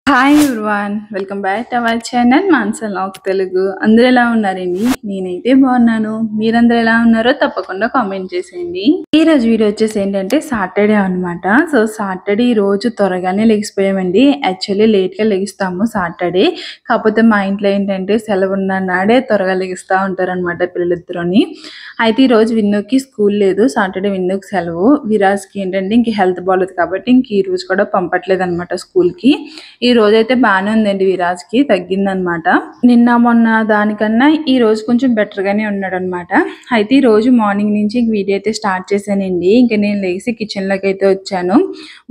Hi everyone, welcome back to our channel మాన్సా లాగ్ తెలుగు. అందరూ ఎలా ఉన్నారండి? నేనైతే బాగున్నాను. మీరందరూ ఎలా ఉన్నారో తప్పకుండా కామెంట్ చేసేయండి. ఈ రోజు వీడియో వచ్చేసి ఏంటంటే సాటర్డే అనమాట. సో సాటర్డే ఈ రోజు త్వరగానే లెగిసిపోయామండి. యాక్చువల్లీ లేట్గా లెగిస్తాము సాటర్డే. కాకపోతే మా ఇంట్లో ఏంటంటే సెలవు ఉన్న నాడే త్వరగా లెగిస్తూ ఉంటారనమాట పిల్లలిద్దరుని. అయితే ఈ రోజు విన్నుకి స్కూల్ లేదు, సాటర్డే విన్నుకి సెలవు. విరాజ్కి ఏంటంటే ఇంక హెల్త్ బాగోలేదు కాబట్టి ఇంక ఈ రోజు కూడా పంపట్లేదు అనమాట స్కూల్కి. ఈ రోజు అయితే బాగానే ఉందండి, విరాజ్కి తగ్గిందనమాట. నిన్న మొన్న దానికన్నా ఈ రోజు కొంచెం బెటర్ గానే ఉన్నాడు అనమాట. అయితే ఈ రోజు మార్నింగ్ నుంచి వీడియో అయితే స్టార్ట్ చేశానండి. ఇంకా నేను లేచి కిచెన్ లోకి అయితే వచ్చాను.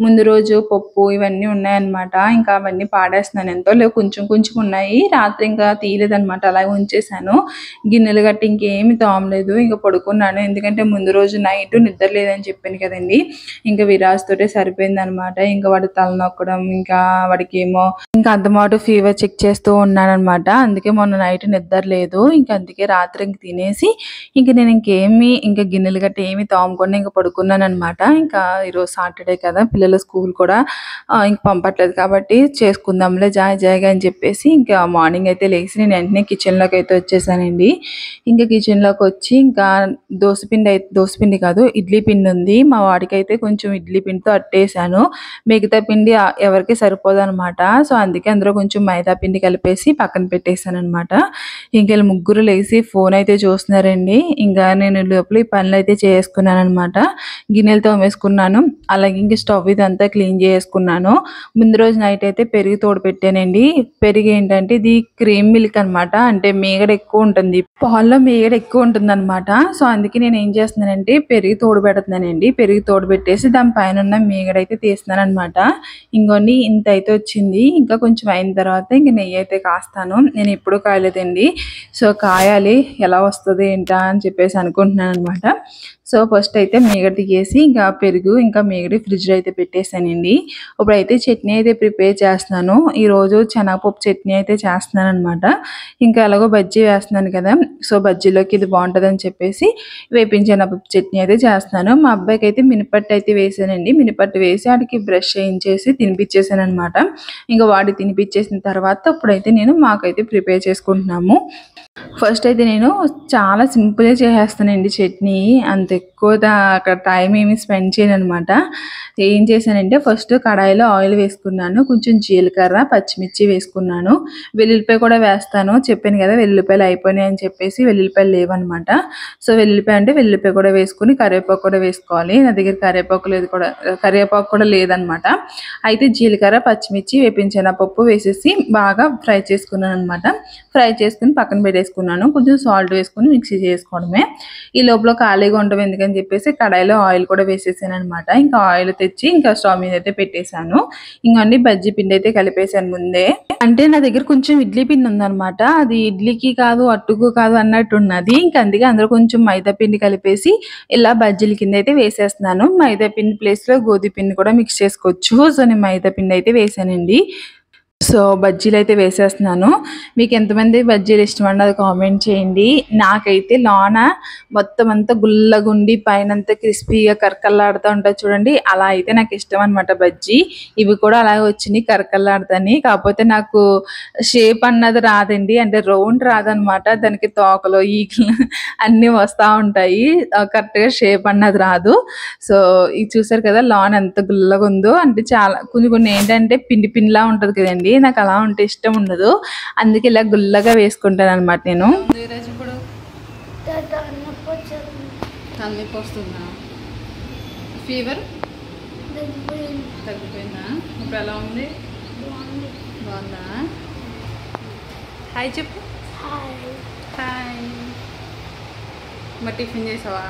ముందు రోజు పప్పు ఇవన్నీ ఉన్నాయన్నమాట. ఇంకా అవన్నీ పాడేస్తున్నాను, ఎంతో లేవు, కొంచెం కొంచెం ఉన్నాయి. రాత్రి ఇంకా తీయలేదనమాట, అలాగే ఉంచేసాను. గిన్నెలు గట్టి ఇంకేమి తోమలేదు, ఇంకా పడుకున్నాను. ఎందుకంటే ముందు రోజు నైట్ నిద్ర లేదని చెప్పాను కదండి. ఇంకా విరాజ్ తోటే సరిపోయింది అనమాట. ఇంకా వాడు తలనొక్కడం, ఇంకా వాడికి ఏమో ఇంకా అంతమాటు ఫీవర్ చెక్ చేస్తూ ఉన్నానమాట. అందుకే మొన్న నైట్ నిద్ర లేదు. ఇంకా అందుకే రాత్రి ఇంక తినేసి ఇంక నేను ఇంకా గిన్నెలు గట్ట ఏమి తోమకుండా ఇంకా పడుకున్నాను అనమాట. ఇంకా ఈరోజు సాటర్డే కదా, పిల్లల స్కూల్ కూడా ఇంక పంపట్లేదు కాబట్టి చేసుకుందాంలే జాయిగా అని చెప్పేసి ఇంకా మార్నింగ్ అయితే లేచి నేను వెంటనే కిచెన్లోకి అయితే వచ్చేసానండి. ఇంకా కిచెన్లోకి వచ్చి ఇంకా దోసపిండి కాదు, ఇడ్లీ పిండి ఉంది. మా వాడికి అయితే కొంచెం ఇడ్లీ పిండితో అట్టేసాను. మిగతా పిండి ఎవరికి సరిపోదు అనమాట. సో అందుకే అందులో కొంచెం మైదా పిండి కలిపేసి పక్కన పెట్టేసాను అనమాట. ఇంకా వీళ్ళు ముగ్గురు లేచి ఫోన్ అయితే చూస్తున్నారండి. ఇంకా నేను లోపల ఈ పనులు అయితే చేసుకున్నాను అనమాట. గిన్నెలు తోమేసుకున్నాను, అలాగే ఇంక స్టవ్ ఇదంతా క్లీన్ చేసుకున్నాను. ముందు రోజు నైట్ అయితే పెరుగు తోడు పెట్టానండి. పెరుగు ఏంటంటే ఇది క్రీమ్ మిల్క్ అనమాట, అంటే మీగడ ఎక్కువ ఉంటుంది, పాల్లో మీగడ ఎక్కువ ఉంటుంది అనమాట. సో అందుకే నేను ఏం చేస్తున్నానంటే పెరుగు తోడు పెడుతున్నానండి. పెరుగు తోడు పెట్టేసి దాని పైన ఉన్న మీగడ అయితే తీస్తున్నాను అనమాట. ఇంకొన్ని ఇంత అయితే వచ్చింది. ఇంకా కొంచెం అయిన తర్వాత ఇంక నెయ్యి అయితే కాస్తాను. నేను ఎప్పుడు కాయలేదండి, సో కాయాలి, ఎలా వస్తుంది ఏంటా అని చెప్పేసి అనుకుంటున్నాను అనమాట. సో ఫస్ట్ అయితే మీగడ తీసేసి ఇంకా పెరుగు ఇంకా మీగడ ఫ్రిడ్జ్లో అయితే పెట్టేసానండి. ఇప్పుడైతే చట్నీ అయితే ప్రిపేర్ చేస్తున్నాను. ఈరోజు శనగపప్పు చట్నీ అయితే చేస్తున్నాను అనమాట. ఇంకా ఎలాగో బజ్జీ వేస్తున్నాను కదా, సో బజ్జీలోకి ఇది బాగుంటుంది అని చెప్పేసి వేపించిన పప్పు చట్నీ అయితే చేస్తున్నాను. మా అబ్బాయికి అయితే మినపట్టు అయితే వేసానండి. మినపట్టు వేసి వాడికి బ్రష్ చేయించేసి తినిపించేసాను అనమాట. ఇంకా వాడి తినిపించేసిన తర్వాత ఇప్పుడైతే మాకైతే ప్రిపేర్ చేసుకుంటున్నాము. ఫస్ట్ అయితే నేను చాలా సింపుల్గా చేసేస్తానండి చట్నీ. అంత ఎక్కువ అక్కడ టైం ఏమి స్పెండ్ చేయను అనమాట. ఏం చేశానంటే ఫస్ట్ కడాయిలో ఆయిల్ వేసుకున్నాను, కొంచెం జీలకర్ర పచ్చిమిర్చి వేసుకున్నాను, వెల్లుల్లిపాయ కూడా వేస్తాను. చెప్పాను కదా వెల్లుల్లిపాయలు అయిపోయినాయి అని చెప్పేసి, వెల్లుల్లిపాయలు లేవన్నమాట. సో వెల్లుల్లిపాయ కూడా వేసుకుని కరివేపాకు కూడా వేసుకోవాలి. నా దగ్గర కరివేపాకు కూడా లేదనమాట. అయితే జీలకర్ర పచ్చిమిర్చి వేపించిన పప్పు వేసేసి బాగా ఫ్రై చేసుకున్నాను అనమాట. ఫ్రై చేసుకుని పక్కన పెట్టేసుకున్నాను. కొంచెం సాల్ట్ వేసుకుని మిక్సీ చేసుకోవడమే. ఈ లోపల ఖాళీగా ఉండవు ఎందుకని చెప్పేసి కడాయిలో ఆయిల్ కూడా వేసేసాను అనమాట. ఇంకా ఆయిల్ తెచ్చి ఇంకా స్టవ్ మీద అయితే పెట్టేశాను. ఇంకా అన్ని బజ్జీ పిండి అయితే కలిపేసాను ముందే. అంటే నా దగ్గర కొంచెం ఇడ్లీ పిండి ఉందనమాట, అది ఇడ్లీకి కాదు అట్టుకు కాదు అన్నట్టు ఉన్నది. ఇంకా అందుకే అందులో కొంచెం మైదా పిండి కలిపేసి ఇలా బజ్జీల కింద అయితే వేసేస్తున్నాను. మైదా పిండి ప్లేస్లో గోధుమ పిండి కూడా మిక్స్ చేసుకోవచ్చు. సో నేను మైదా పిండి అయితే వేసానండి. సో బజ్జీలు అయితే వేసేస్తున్నాను. మీకు ఎంతమంది బజ్జీలు ఇష్టమండి అది కామెంట్ చేయండి. నాకైతే లోన మొత్తం అంతా గుల్లగుండి పైన అంతా క్రిస్పీగా కరకల్లాడుతూ ఉంటుంది చూడండి, అలా అయితే నాకు ఇష్టం అనమాట బజ్జీ. ఇవి కూడా అలాగే వచ్చినాయి కరకల్లాడుతాయి. కాకపోతే నాకు షేప్ అన్నది రాదండి, అంటే రౌండ్ రాదనమాట. దానికి తోకలు ఈకలు అన్నీ వస్తూ ఉంటాయి, కరెక్ట్గా షేప్ అన్నది రాదు. సో ఇది చూసారు కదా లోన ఎంత గుల్లగా ఉందో. అంటే చాలా కొన్ని ఏంటంటే పిండి పిండిలా ఉంటుంది కదండి, నాకు అలా ఉంటే ఇష్టం ఉండదు. అందుకే ఇలా గుల్లగా వేసుకుంటాను అనమాట నేను. ఇప్పుడు తలనొప్పి వస్తుందా? ఫీవర్ తగ్గిపోయిందా? ఇప్పుడు ఎలా ఉంది? బాగుందా? హాయ్ చెప్పు. హాయ్. మరి టిఫిన్ చేసావా?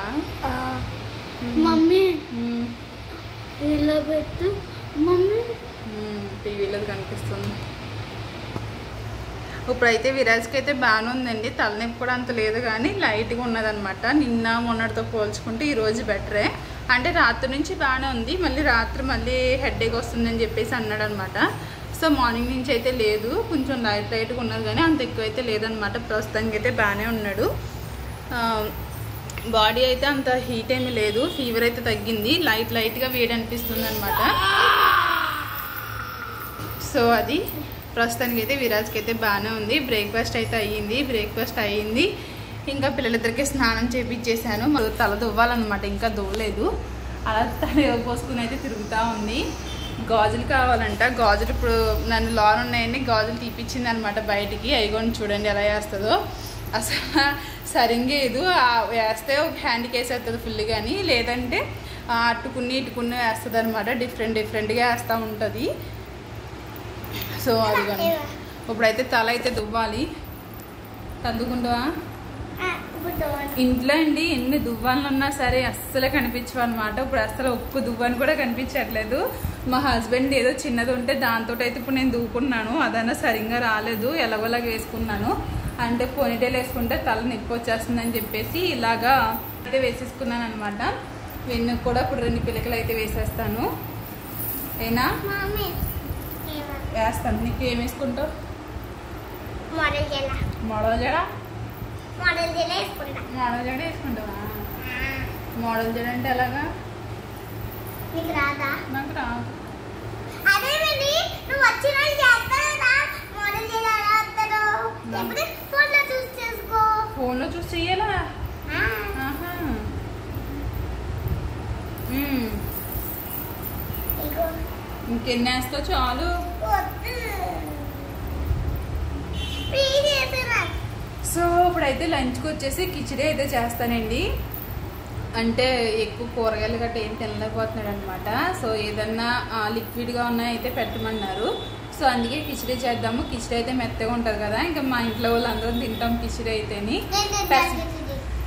మమ్మీ ఇలా పెట్టు మమ్మీ. టీవీలో కనిపిస్తుంది. ఇప్పుడైతే విరాజ్కి అయితే బాగానే ఉందండి, తలనొప్పి కూడా అంత లేదు కానీ లైట్గా ఉన్నదనమాట. నిన్న మొన్నటితో పోల్చుకుంటే ఈరోజు బెటరే. అంటే రాత్రి నుంచి బాగానే ఉంది, రాత్రి మళ్ళీ హెడేక్ వస్తుందని చెప్పేసి అన్నాడు అనమాట. సో మార్నింగ్ నుంచి అయితే లేదు, కొంచెం లైట్గా ఉన్నది కానీ అంత ఎక్కువ అయితే లేదనమాట. ప్రస్తుతానికి అయితే బాగానే ఉన్నాడు. బాడీ అయితే అంత హీట్ ఏమీ లేదు, ఫీవర్ అయితే తగ్గింది, లైట్గా వేడి అనిపిస్తుంది అనమాట. సో అది ప్రస్తుతానికి అయితే విరాజ్కి అయితే బాగానే ఉంది. బ్రేక్ఫాస్ట్ అయితే అయ్యింది. ఇంకా పిల్లలిద్దరికి స్నానం చేపించేసాను. మరి తల దువ్వాలన్నమాట, ఇంకా దువ్వలేదు. అలా తల పోసుకుని అయితే తిరుగుతూ ఉంది. గాజులు కావాలంట. గాజులు ఇప్పుడు నన్ను లోన్ ఉన్నాయని గాజులు తీపిచ్చింది అనమాట బయటికి. అయిగోండి చూడండి ఎలా వేస్తుందో. అసలు సరిగ్గా ఏదో వేస్తే ఒక హ్యాండ్కి వేసేస్తుంది ఫుల్, కానీ లేదంటే ఇటుకున్ని వేస్తుంది అనమాట. డిఫరెంట్గా వేస్తూ ఉంటుంది. సో అదిగోండి ఇప్పుడైతే తల అయితే దువ్వాలి. తద్దుకుంటావా? ఇంట్లో అండి ఎన్ని దువ్వాలు ఉన్నా సరే అస్సలు కనిపించవు అనమాట. ఇప్పుడు అస్సలు ఒక్క దువ్వాను కూడా కనిపించట్లేదు. మా హస్బెండ్ ఏదో చిన్నది ఉంటే దాంతో అయితే ఇప్పుడు నేను దువ్వుకున్నాను. అదన్నా సరిగ్గా రాలేదు, ఎలాగోలాగా వేసుకున్నాను. అంటే పోనీటైల్ వేసుకుంటే తల నొప్పి వచ్చేస్తుందని చెప్పేసి ఇలాగా అయితే వేసేసుకున్నాను అనమాట. వెన్నుకు కూడా ఇప్పుడు 2 పిలకలు అయితే వేసేస్తాను. ఏనా వేస్తాను. నీకు ఏం వేసుకుంటావు? మోడల్ జడ వేసుకుంటావా? మోడల్ జడ అంటే ఎలాగా? నాకు రాదు. ఫోన్లో చూసి చెయ్యాలా? ఇంకెన్ని వేస్తావు? చాలు. సో ఇప్పుడైతే లంచ్కి వచ్చేసి కిచిడి అయితే చేస్తానండి. అంటే ఎక్కువ కూరగాయలు గట్రా ఏం తినలేకపోతున్నాడు అనమాట. సో ఏదన్నా లిక్విడ్గా ఉన్నాయైతే పెట్టమన్నారు. సో అందుకే కిచిడి చేద్దాము. కిచిడి అయితే మెత్తగా ఉంటుంది కదా, ఇంకా మా ఇంట్లో వాళ్ళు అందరం తింటాం కిచిడి అయితేని.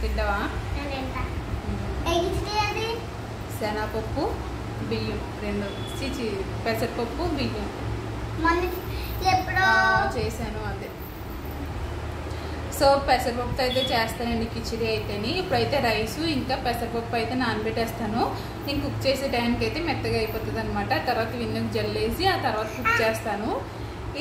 తింటావా? శనగపప్పు బియ్యం 2 పెసరపప్పు బియ్యం చేశాను అదే. సో పెసరపప్పుతో అయితే చేస్తానండి కిచిడి అయితేని. ఇప్పుడైతే రైసు ఇంకా పెసరపప్పు అయితే నానబెట్టేస్తాను. నేను కుక్ చేసే టైంకి అయితే మెత్తగా అయిపోతుంది అనమాట. తర్వాత విన్నుకు జల్లేసి ఆ తర్వాత కుక్ చేస్తాను.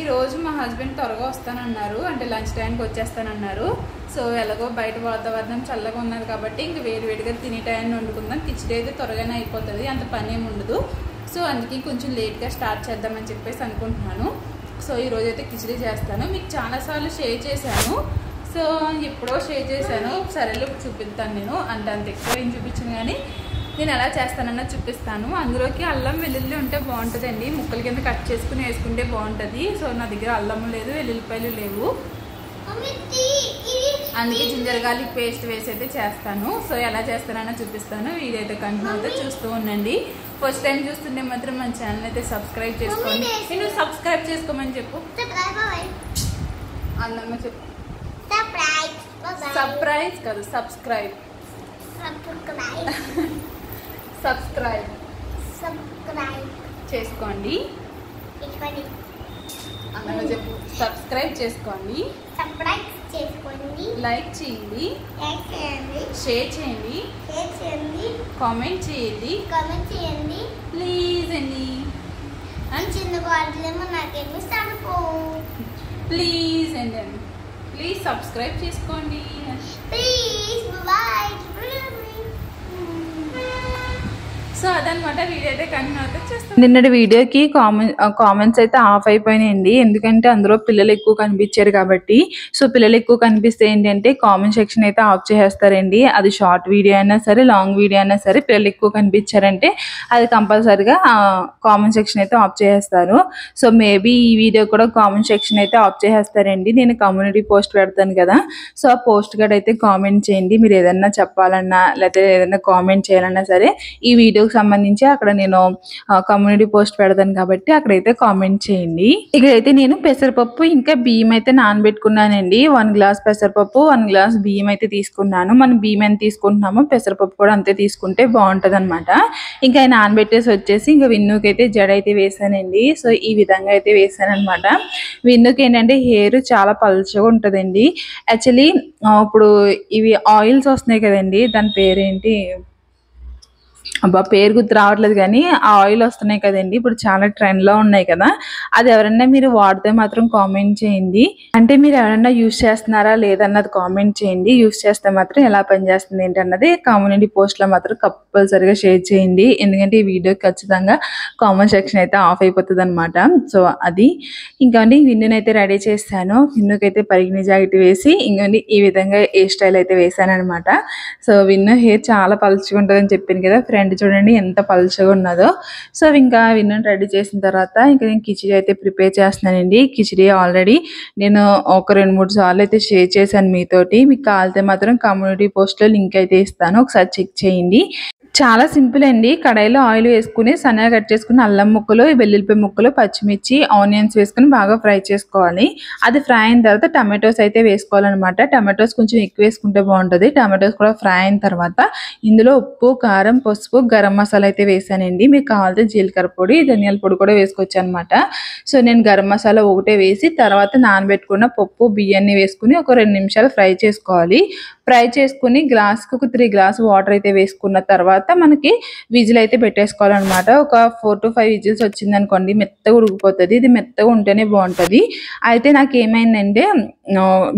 ఈరోజు మా హస్బెండ్ త్వరగా వస్తానన్నారు, అంటే లంచ్ టైంకి వచ్చేస్తానన్నారు. సో ఎలాగో బయట వాతావరణం చల్లగా ఉన్నది కాబట్టి ఇంక వేడివేడిగా తినే టైంని వండుకుందాం. కిచిడి అయితే త్వరగానే అయిపోతుంది, అంత పని ఏమి ఉండదు. సో అందుకే కొంచెం లేట్గా స్టార్ట్ చేద్దామని చెప్పేసి అనుకుంటున్నాను. సో ఈరోజు అయితే కిచిడి చేస్తాను. మీకు చాలాసార్లు షేర్ చేశాను. సో ఎప్పుడో షేర్ చేశాను. సరేలో చూపిస్తాను నేను. అంటే అంత ఎక్కువ ఏం చూపించాను, కానీ నేను ఎలా చేస్తానన్నా చూపిస్తాను. అందులోకి అల్లం వెల్లుల్లి ఉంటే బాగుంటుందండి. ముక్కల కింద కట్ చేసుకుని వేసుకుంటే బాగుంటుంది. సో నా దగ్గర అల్లం లేదు, వెల్లుల్లిపాయలు లేవు, అందుకే జింజర్ గార్లిక్ పేస్ట్ వేసి అయితే చేస్తాను. సో ఎలా చేస్తానన్నా చూపిస్తాను. వీడియో అయితే కంటిన్యూ అయితే చూస్తూ ఉండండి. ఫస్ట్ టైం చూస్తుంటే మాత్రం మన ఛానల్ అయితే సబ్స్క్రైబ్ చేసుకోండి. నేను సబ్స్క్రైబ్ చేసుకోమని చెప్పు. అందంగా చెప్పు. సర్ప్రైజ్ కాదు, సబ్స్క్రైబ్. సబ్స్క్రైబ్ చేసుకోండి. అందంగా చెప్పు. సబ్స్క్రైబ్ చేసుకోండి, లైక్ చేయండి, షేర్ చేయండి, కామెంట్ చేయండి, ప్లీజ్ అండి. ప్లీజ్ అండి, ప్లీజ్ సబ్స్క్రైబ్ చేసుకోండి. సో అదనమాట. వీడియో అయితే కంటిన్యూ అయితే చేస్తాను. నిన్నటి వీడియోకి కామెంట్స్ అయితే ఆఫ్ అయిపోయినాయండి. ఎందుకంటే అందులో పిల్లలు ఎక్కువ కనిపించారు కాబట్టి. సో పిల్లలు ఎక్కువ కనిపిస్తే ఏంటంటే కామెంట్ సెక్షన్ అయితే ఆఫ్ చేసేస్తారండి. అది షార్ట్ వీడియో అయినా సరే, లాంగ్ వీడియో అయినా సరే, పిల్లలు ఎక్కువ కనిపించారంటే అది కంపల్సరిగా కామెంట్ సెక్షన్ అయితే ఆఫ్ చేసేస్తారు. సో మేబీ ఈ వీడియో కూడా కామెంట్ సెక్షన్ అయితే ఆఫ్ చేసేస్తారండి. నేను కమ్యూనిటీ పోస్ట్ పెడతాను కదా, సో ఆ పోస్ట్ కూడా అయితే కామెంట్ చేయండి. మీరు ఏదన్నా చెప్పాలన్నా లేకపోతే ఏదైనా కామెంట్ చేయాలన్నా సరే ఈ వీడియోకి సంబంధించి అక్కడ నేను కమ్యూనిటీ పోస్ట్ పెడతాను కాబట్టి అక్కడైతే కామెంట్ చేయండి. ఇక్కడైతే నేను పెసరపప్పు ఇంకా బియ్యం అయితే నానబెట్టుకున్నానండి. 1 గ్లాస్ పెసరపప్పు, 1 గ్లాస్ బియ్యం అయితే తీసుకున్నాను. మనం బియ్యం ఎంత తీసుకుంటున్నామో పెసరపప్పు కూడా అంతే తీసుకుంటే బాగుంటది అనమాట. ఇంకా నానబెట్టేసి వచ్చేసి ఇంకా విన్నుకి అయితే జడ అయితే వేసానండి. సో ఈ విధంగా అయితే వేసాను అనమాట. విన్నుకి ఏంటంటే హెయిర్ చాలా పల్చగా ఉంటుందండి. యాక్చువల్లీ ఇప్పుడు ఇవి ఆయిల్స్ వస్తున్నాయి కదండి, దాని పేరేంటి అబ్బా పేరు గుర్తు రావట్లేదు, కానీ ఆ ఆయిల్ వస్తున్నాయి కదండి, ఇప్పుడు చాలా ట్రెండ్ లో ఉన్నాయి కదా. అది ఎవరన్నా మీరు వాడితే మాత్రం కామెంట్ చేయండి. అంటే మీరు ఎవరన్నా యూజ్ చేస్తున్నారా లేదన్నది కామెంట్ చేయండి. యూజ్ చేస్తే మాత్రం ఎలా పనిచేస్తుంది ఏంటన్నది కమ్యూనిటీ పోస్ట్ లో మాత్రం కంపల్సరీగా షేర్ చేయండి. ఎందుకంటే ఈ వీడియోకి ఖచ్చితంగా కామెంట్ సెక్షన్ అయితే ఆఫ్ అయిపోతుంది అనమాట. సో అది ఇంకండి విన్నుని అయితే రెడీ చేస్తాను. విన్నుకైతే పరిగిణి జాకెట్ వేసి ఇంకండి ఈ విధంగా హెయిర్ స్టైల్ అయితే వేసాను అనమాట. సో విన్ను హెయిర్ చాలా పలుచగా ఉంటుందని చెప్పాను కదా, ఫ్రంట్ చూడండి ఎంత పలుచగా ఉన్నదో. సో ఇంకా విన్నుని రెడీ చేసిన తర్వాత ఇంకా నేను కిచిడి అయితే ప్రిపేర్ చేస్తున్నానండి. కిచిడి ఆల్రెడీ నేను ఒక 2-3 సార్లు అయితే షేర్ చేశాను మీతోటి. మీకు కావాలితే మాత్రం కమ్యూనిటీ పోస్ట్లో లింక్ అయితే ఇస్తాను, ఒకసారి చెక్ చేయండి. చాలా సింపుల్ అండి. కడాయిలో ఆయిల్ వేసుకుని సన్నగా కట్ చేసుకుని అల్లం ముక్కలు, వెల్లుల్లిపాయ ముక్కలు, పచ్చిమిర్చి, ఆనియన్స్ వేసుకుని బాగా ఫ్రై చేసుకోవాలి. అది ఫ్రై అయిన తర్వాత టమాటోస్ అయితే వేసుకోవాలన్నమాట. టమాటోస్ కొంచెం ఎక్కువ వేసుకుంటే బాగుంటుంది. టమాటోస్ కూడా ఫ్రై అయిన తర్వాత ఇందులో ఉప్పు, కారం, పసుపు, గరం మసాలా అయితే వేసానండి. మీకు కావాలంటే జీలకర్ర పొడి, ధనియాల పొడి కూడా వేసుకోవచ్చు అనమాట. సో నేను గరం మసాలా ఒకటే వేసి తర్వాత నానబెట్టుకున్న పప్పు, బియ్యాన్ని వేసుకుని ఒక 2 నిమిషాలు ఫ్రై చేసుకోవాలి. ఫ్రై చేసుకుని గ్లాస్కి ఒక 3 గ్లాస్ వాటర్ అయితే వేసుకున్న తర్వాత మనకి విజిల్ అయితే పెట్టేసుకోవాలన్నమాట. ఒక 4 to 5 విజిల్స్ వచ్చింది అనుకోండి, మెత్తగా ఉడికిపోతుంది. ఇది మెత్తగా ఉంటేనే బాగుంటుంది. అయితే నాకు ఏమైందంటే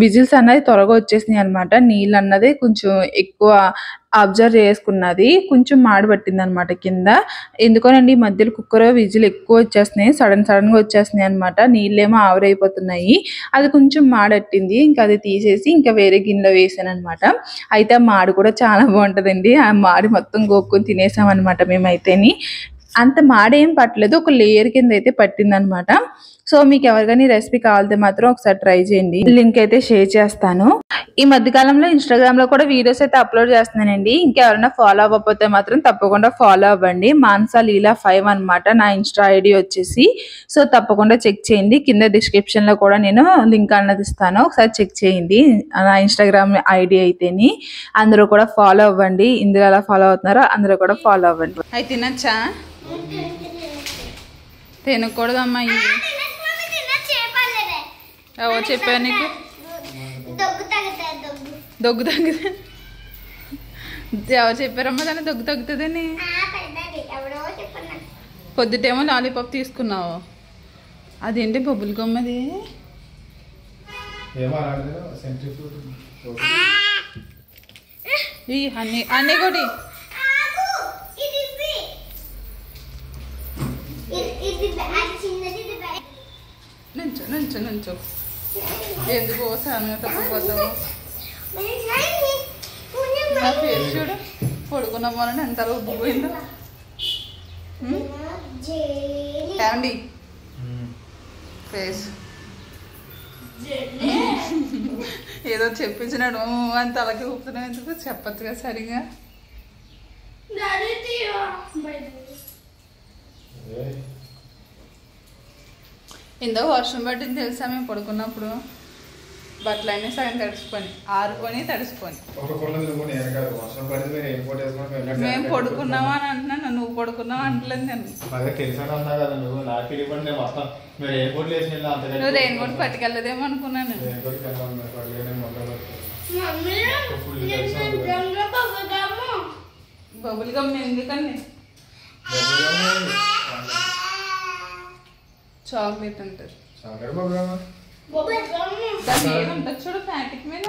విజిల్స్ అన్నది త్వరగా వచ్చేసినాయి అనమాట. నీళ్ళు అన్నది కొంచెం ఎక్కువ అబ్జర్వ్ చేసుకున్నది, కొంచెం మాడి పట్టింది అనమాట కింద. ఎందుకోనండి ఈ మధ్యలో కుక్కర్ విజిల్ ఎక్కువ వచ్చేస్తున్నాయి, సడన్గా వచ్చేస్తున్నాయి అనమాట. నీళ్ళేమో ఆవిరైపోతున్నాయి. అది కొంచెం మాడట్టింది. ఇంకా అది తీసేసి ఇంకా వేరే గిన్నెలో వేసాను అనమాట. అయితే ఆ మాడి కూడా చాలా బాగుంటుందండి. ఆ మాడి మొత్తం గోక్కుని తినేసాం అనమాట మేమైతేని. అంత మాడేం పట్టలేదు, ఒక లేయర్ కింద అయితే పట్టిందనమాట. సో మీకు ఎవరికైనా రెసిపీ కావాలంటే మాత్రం ఒకసారి ట్రై చేయండి. లింక్ అయితే షేర్ చేస్తాను. ఈ మధ్యకాలంలో ఇన్స్టాగ్రామ్ లో కూడా వీడియోస్ అయితే అప్లోడ్ చేస్తున్నానండి. ఇంకెవరైనా ఫాలో అవ్వకపోతే మాత్రం తప్పకుండా ఫాలో అవ్వండి. మాన్సా లీలా 5 అనమాట నా ఇన్స్టా ఐడి వచ్చేసి. సో తప్పకుండా చెక్ చేయండి. కింద డిస్క్రిప్షన్ లో కూడా నేను లింక్ అన్నది ఇస్తాను, ఒకసారి చెక్ చేయండి. నా ఇన్స్టాగ్రామ్ ఐడి అయితేని అందరూ కూడా ఫాలో అవ్వండి. ఇందులో ఎలా ఫాలో అవుతున్నారో అందరూ కూడా ఫాలో అవ్వండి. అయితే తినచ్చా? తినకూడదమ్మా. ఎవరు చెప్పారు నీకు? దొగ్గు తగ్గుతుంది. ఎవరు చెప్పారమ్మా దాన్ని దొగ్గు తగ్గుతుందని? పొద్దుటేమో లాలీపాప్ తీసుకున్నావు, అదేంటి బొబ్బులు కొమ్మది? అన్నీ అన్నీ కొడి. నుంచో నుంచో నుంచో. ఎందుకు సామె తప్పిపోతావు? నా ఫేస్ చూడు, పడుకున్న మొన్న ఎంత ఉబ్బిపోయిందో. ఏమండి ఫేస్ ఏదో చెప్పించినాడు అని తలకి ఊపుతున్నావు, ఎందుకు చెప్పచ్చుగా సరిగా? ఇందో వర్షం పట్టింది తెలుసా, మేము పడుకున్నప్పుడు బట్టలు అయినా సగం తడిసిపోయి, ఆరుకొని తడిసిపోయి. మేము పడుకున్నావా అని అంటున్నాను, నువ్వు పడుకున్నావా అంటలేదు. నేను నువ్వు రెయిన్ కోట్ పట్టుకెళ్ళదేమో అనుకున్నాను. బబుల్ గమ్ ఎందుకండి? చాక్లెట్ అంటారు. ఏముంటుంది చూడు ప్యాకెట్ మీద.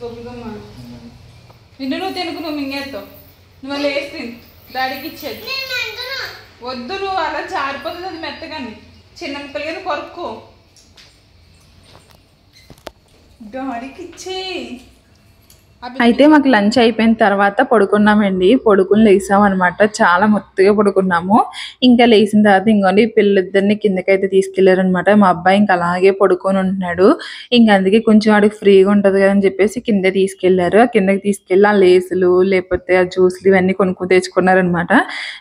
బొబ్బుగమ్మ నిన్ను నువ్వు తినుకు, నువ్వు మింగేస్తావు. నువ్వు అలా వేసి తిను, డాడీకి ఇచ్చేది. వద్దు, నువ్వు అలా జారిపోతుంది అది మెత్తగాని. చిన్న ముక్కలు కదా కొరుక్కో, డాడీకి ఇచ్చే. అయితే మాకు లంచ్ అయిపోయిన తర్వాత పడుకున్నామండి. పడుకుని లేసాం అనమాట. చాలా మొత్తగా పడుకున్నాము. ఇంకా లేచిన తర్వాత ఇంకోండి పిల్లలిద్దరిని కిందకైతే తీసుకెళ్లారనమాట. మా అబ్బాయి ఇంకా అలాగే పడుకొని ఉంటున్నాడు. ఇంకా అందుకే కొంచెం వాడికి ఫ్రీగా ఉంటుంది కదా అని చెప్పేసి కింద తీసుకెళ్లారు. ఆ కిందకి తీసుకెళ్ళి ఆ లేసులు లేకపోతే ఆ జ్యూస్లు ఇవన్నీ కొనుక్కొని తెచ్చుకున్నారనమాట.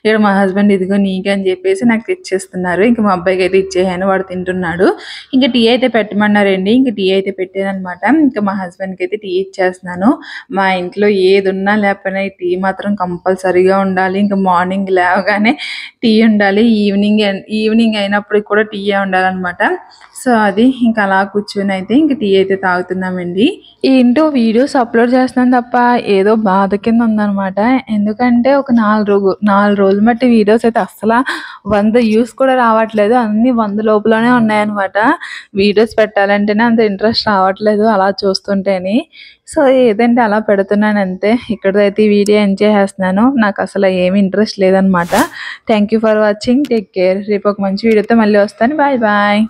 ఇక్కడ మా హస్బెండ్ ఇదిగో నీకే అని చెప్పేసి నాకు తెచ్చేస్తున్నారు. ఇంకా మా అబ్బాయికి అయితే ఇచ్చేసాను, వాడు తింటున్నాడు. ఇంకా టీ అయితే పెట్టమన్నారండి. ఇంకా టీ అయితే పెట్టానమాట. ఇంకా మా హస్బెండ్కి అయితే టీ ఇచ్చేస్తున్నాను. మా ఇంట్లో ఏది ఉన్నా లేకపోయినా ఈ టీ మాత్రం కంపల్సరీగా ఉండాలి. ఇంకా మార్నింగ్ లేవగానే టీ ఉండాలి, ఈవినింగ్ అయినప్పుడు కూడా టీయే ఉండాలన్నమాట. సో అది ఇంకా అలా కూర్చొని అయితే ఇంక టీ అయితే తాగుతున్నామండి. ఏంటో వీడియోస్ అప్లోడ్ చేస్తున్నాను తప్ప ఏదో బాధ కింద ఉందన్నమాట. ఎందుకంటే ఒక 4 రోజులు బట్టి వీడియోస్ అయితే అస్సలు 100 వ్యూస్ కూడా రావట్లేదు, అన్ని 100 లోపలనే ఉన్నాయన్నమాట. వీడియోస్ పెట్టాలంటేనే అంత ఇంట్రెస్ట్ రావట్లేదు అలా చూస్తుంటేని. సో ఏదంటే అలా పెడుతున్నాను అంతే. ఇక్కడైతే ఈ వీడియో ఎంజాయ్ చేస్తున్నాను, నాకు అసలు ఏమి ఇంట్రెస్ట్ లేదనమాట. Thank you for watching, take care. రేపు ఒక మంచి వీడియోతో మళ్ళీ వస్తాను. Bye bye.